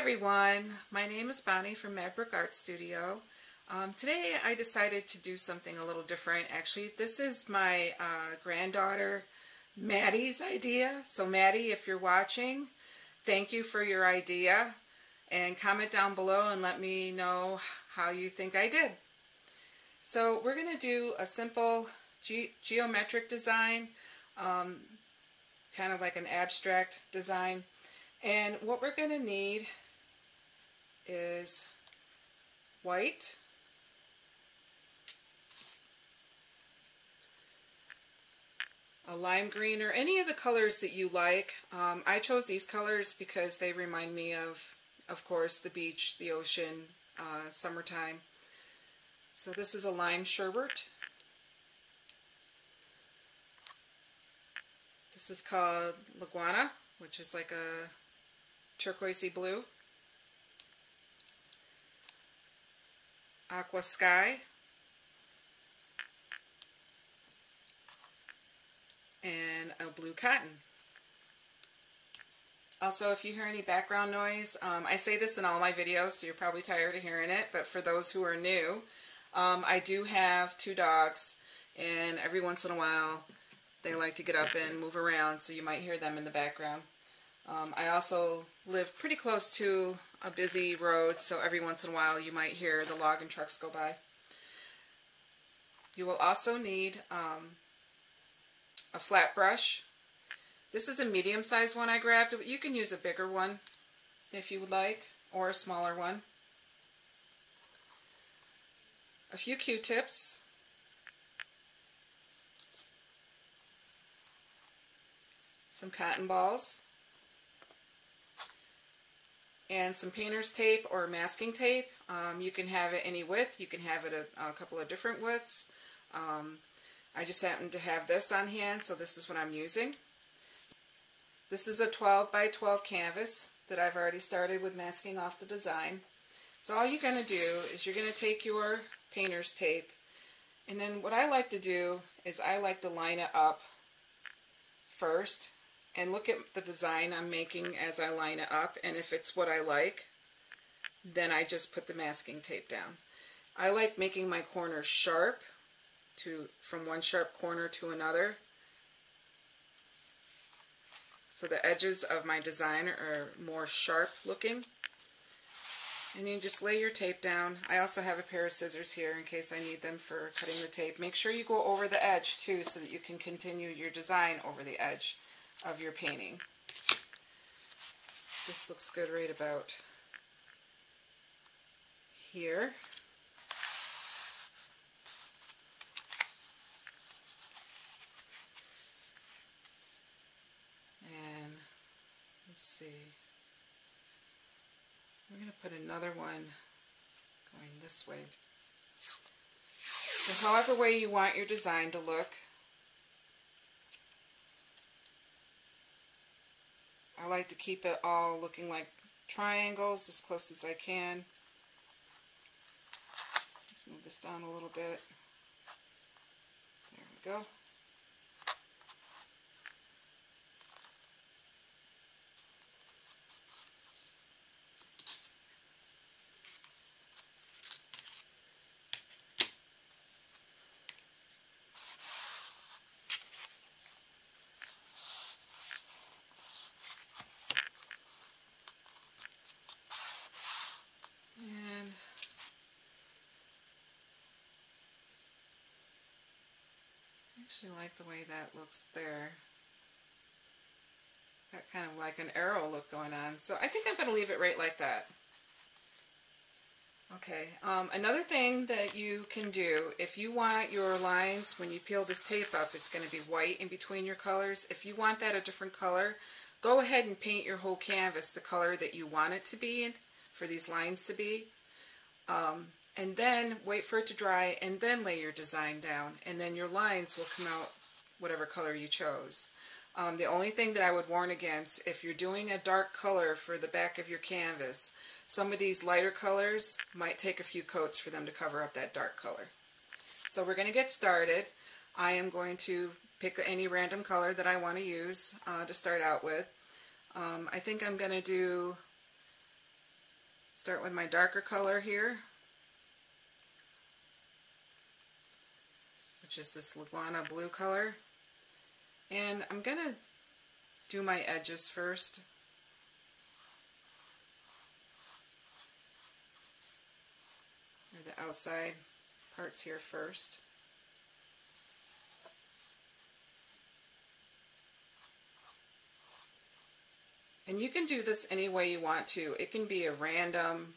everyone, my name is Bonnie from Maddy Art Studio. Today I decided to do something a little different. Actually, this is my granddaughter Maddie's idea. So Maddie, if you're watching, thank you for your idea, and comment down below and let me know how you think I did. So we're going to do a simple geometric design, kind of like an abstract design. And what we're going to need is white, a lime green, or any of the colors that you like. I chose these colors because they remind me of course, the beach, the ocean, summertime. So this is a lime sherbet. This is called Laguna, which is like a turquoisey blue. Aqua Sky. And a blue cotton. Also, if you hear any background noise, I say this in all my videos, so you're probably tired of hearing it, but for those who are new, I do have 2 dogs, and every once in a while they like to get up and move around, so you might hear them in the background. I also live pretty close to a busy road, so every once in a while you might hear the logging trucks go by. You will also need a flat brush. This is a medium-sized one I grabbed, but you can use a bigger one if you would like, or a smaller one. A few Q-tips. Some cotton balls. And some painter's tape or masking tape. You can have it any width. You can have it a couple of different widths. I just happen to have this on hand, so this is what I'm using. This is a 12 by 12 canvas that I've already started with masking off the design. So all you're going to do is you're going to take your painter's tape, and then what I like to do is I like to line it up first and look at the design I'm making as I line it up, and if it's what I like, then I just put the masking tape down. I like making my corners sharp, from one sharp corner to another, so the edges of my design are more sharp looking. And you just lay your tape down. I also have a pair of scissors here in case I need them for cutting the tape. Make sure you go over the edge too, so that you can continue your design over the edge of your painting. This looks good right about here. And let's see, we're going to put another one going this way. So however way you want your design to look. I like to keep it all looking like triangles as close as I can. Let's move this down a little bit. There we go. I actually like the way that looks there. Got kind of like an arrow look going on. So I think I'm going to leave it right like that. Okay, another thing that you can do, if you want your lines, when you peel this tape up, it's going to be white in between your colors. If you want that a different color, go ahead and paint your whole canvas the color that you want it to be, for these lines to be. And then wait for it to dry, and then lay your design down, and then your lines will come out whatever color you chose. The only thing that I would warn against, if you're doing a dark color for the back of your canvas, some of these lighter colors might take a few coats for them to cover up that dark color. So we're going to get started. I am going to pick any random color that I want to use to start out with. I think I'm going to do Start with my darker color here, which is this Laguna blue color. And I'm going to do my edges first. Or the outside parts here first. And you can do this any way you want to. It can be a random,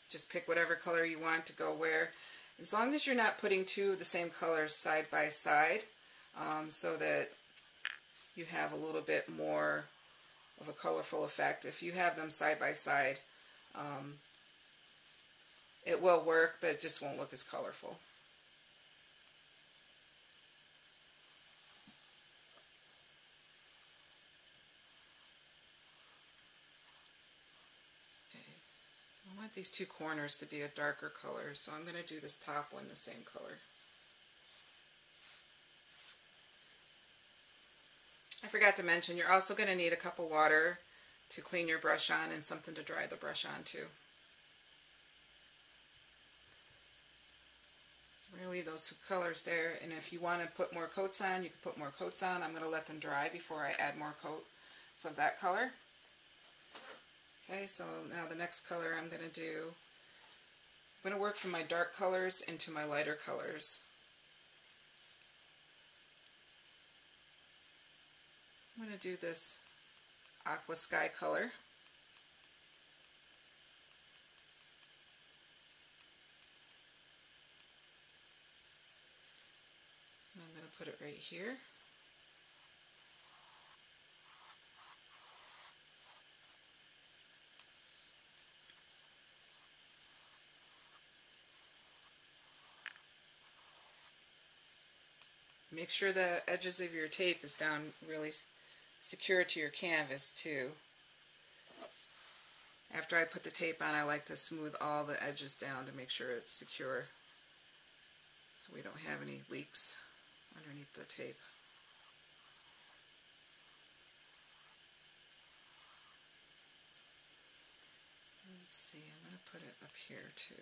just pick whatever color you want to go where. As long as you're not putting two of the same colors side by side, so that you have a little bit more of a colorful effect. If you have them side by side, it will work, but it just won't look as colorful. I want these two corners to be a darker color, so I'm going to do this top one the same color. I forgot to mention, you're also going to need a cup of water to clean your brush on and something to dry the brush on too. So we're going to leave those two colors there, and if you want to put more coats on, you can put more coats on. I'm going to let them dry before I add more coats of that color. Okay, so now the next color I'm going to work from my dark colors into my lighter colors. I'm going to do this aqua sky color. And I'm going to put it right here. Make sure the edges of your tape is down really secure to your canvas too. After I put the tape on, I like to smooth all the edges down to make sure it's secure, so we don't have any leaks underneath the tape. Let's see, I'm going to put it up here too.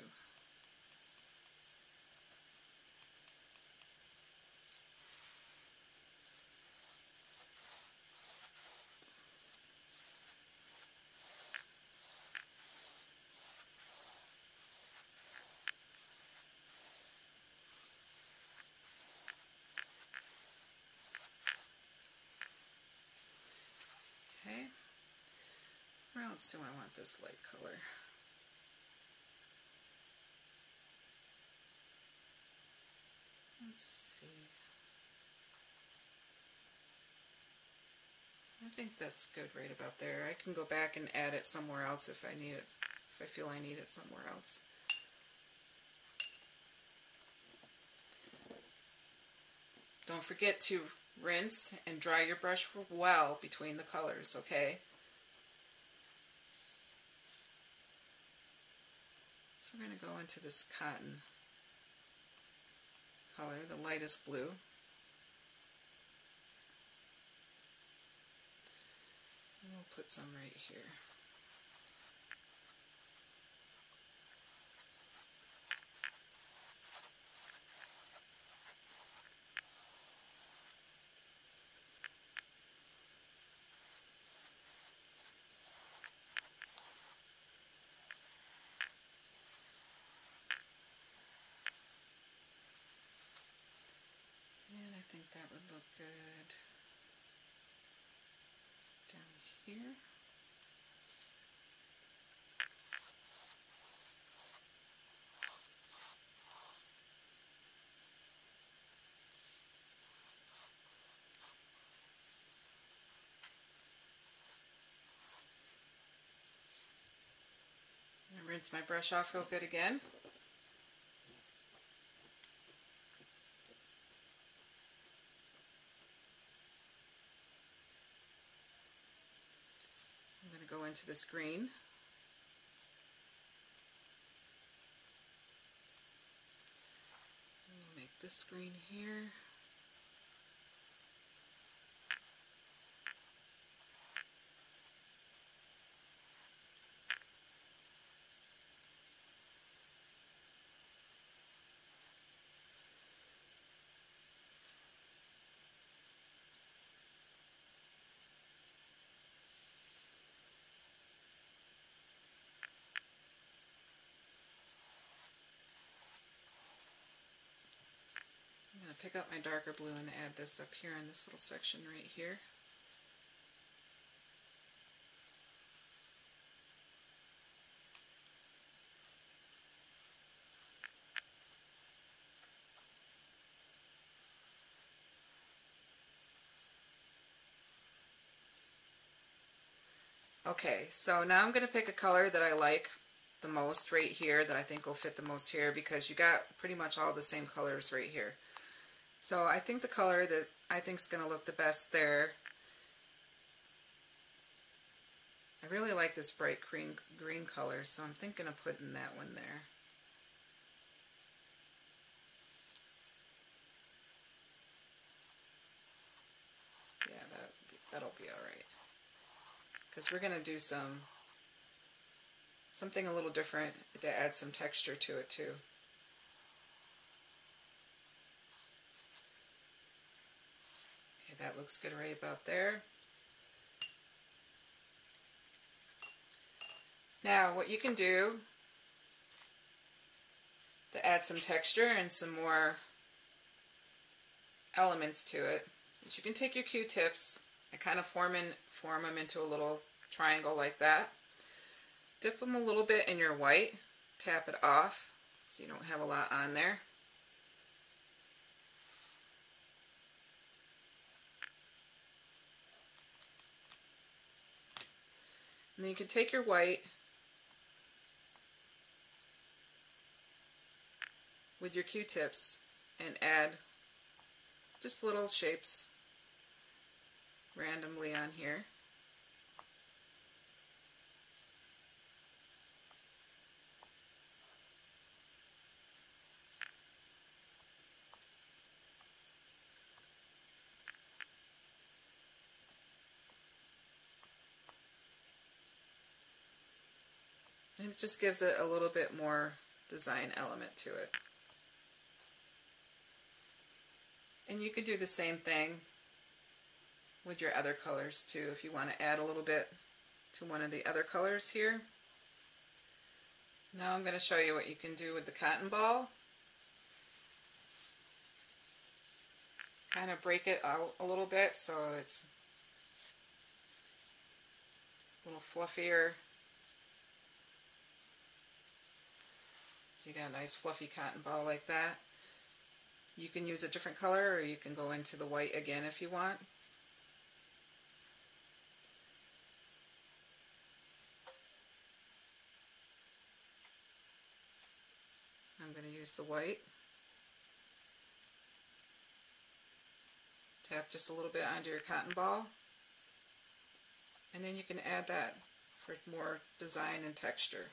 Okay, where else do I want this light color? Let's see. I think that's good right about there. I can go back and add it somewhere else if I need it, if I feel I need it somewhere else. Don't forget to rinse and dry your brush well between the colors, okay? So we're going to go into this cotton color, the lightest blue. And we'll put some right here. And I think that would look good down here. And rinse my brush off real good again. I'm going to go into this green. We'll make this green here. pick up my darker blue and add this up here in this little section right here. Okay, so now I'm going to pick a color that I like the most right here, that I think will fit the most here, because you got pretty much all the same colors right here. So I think the color that I think is going to look the best there, I really like this bright green color, so I'm thinking of putting that one there. Yeah, that'll be alright. Because we're going to do something a little different to add some texture to it too. Okay, that looks good right about there. Now what you can do to add some texture and some more elements to it is you can take your Q-tips and kind of form them into a little triangle like that. Dip them a little bit in your white, tap it off so you don't have a lot on there. And then you can take your white with your Q-tips and add just little shapes randomly on here. And it just gives it a little bit more design element to it. And you could do the same thing with your other colors too, if you want to add a little bit to one of the other colors here. Now I'm going to show you what you can do with the cotton ball. Kind of break it out a little bit so it's a little fluffier. So you got a nice fluffy cotton ball like that. You can use a different color, or you can go into the white again if you want. I'm going to use the white. Tap just a little bit onto your cotton ball. And then you can add that for more design and texture.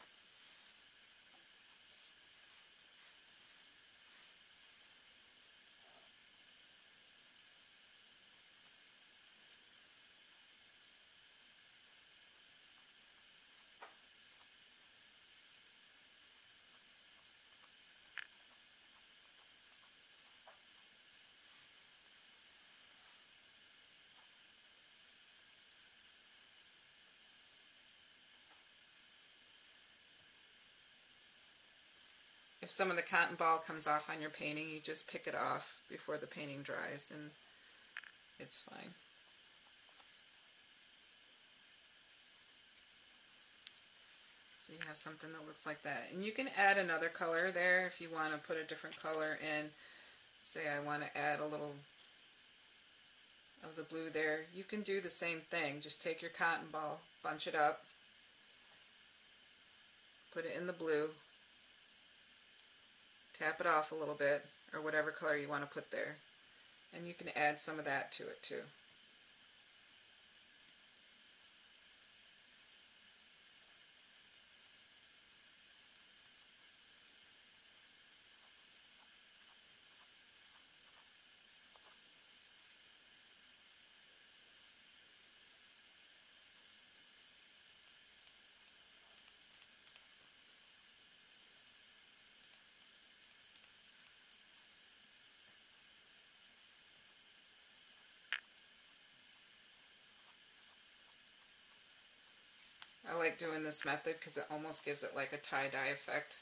If some of the cotton ball comes off on your painting, you just pick it off before the painting dries and it's fine. So you have something that looks like that. And you can add another color there if you want to put a different color in. Say I want to add a little of the blue there. You can do the same thing. Just take your cotton ball, bunch it up, put it in the blue, tap it off a little bit, or whatever color you want to put there. And you can add some of that to it too. I like doing this method because it almost gives it like a tie-dye effect.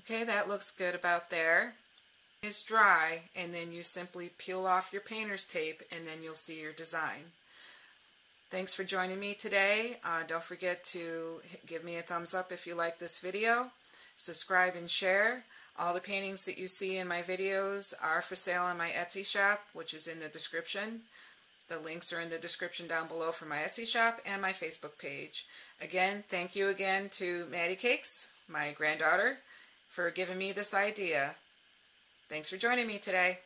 Okay, that looks good about there. It's dry, and then you simply peel off your painter's tape, and then you'll see your design. Thanks for joining me today. Don't forget to give me a thumbs up if you like this video. Subscribe and share. All the paintings that you see in my videos are for sale on my Etsy shop, which is in the description. The links are in the description down below for my Etsy shop and my Facebook page. Again, thank you again to Maddy Cakes, my granddaughter, for giving me this idea. Thanks for joining me today.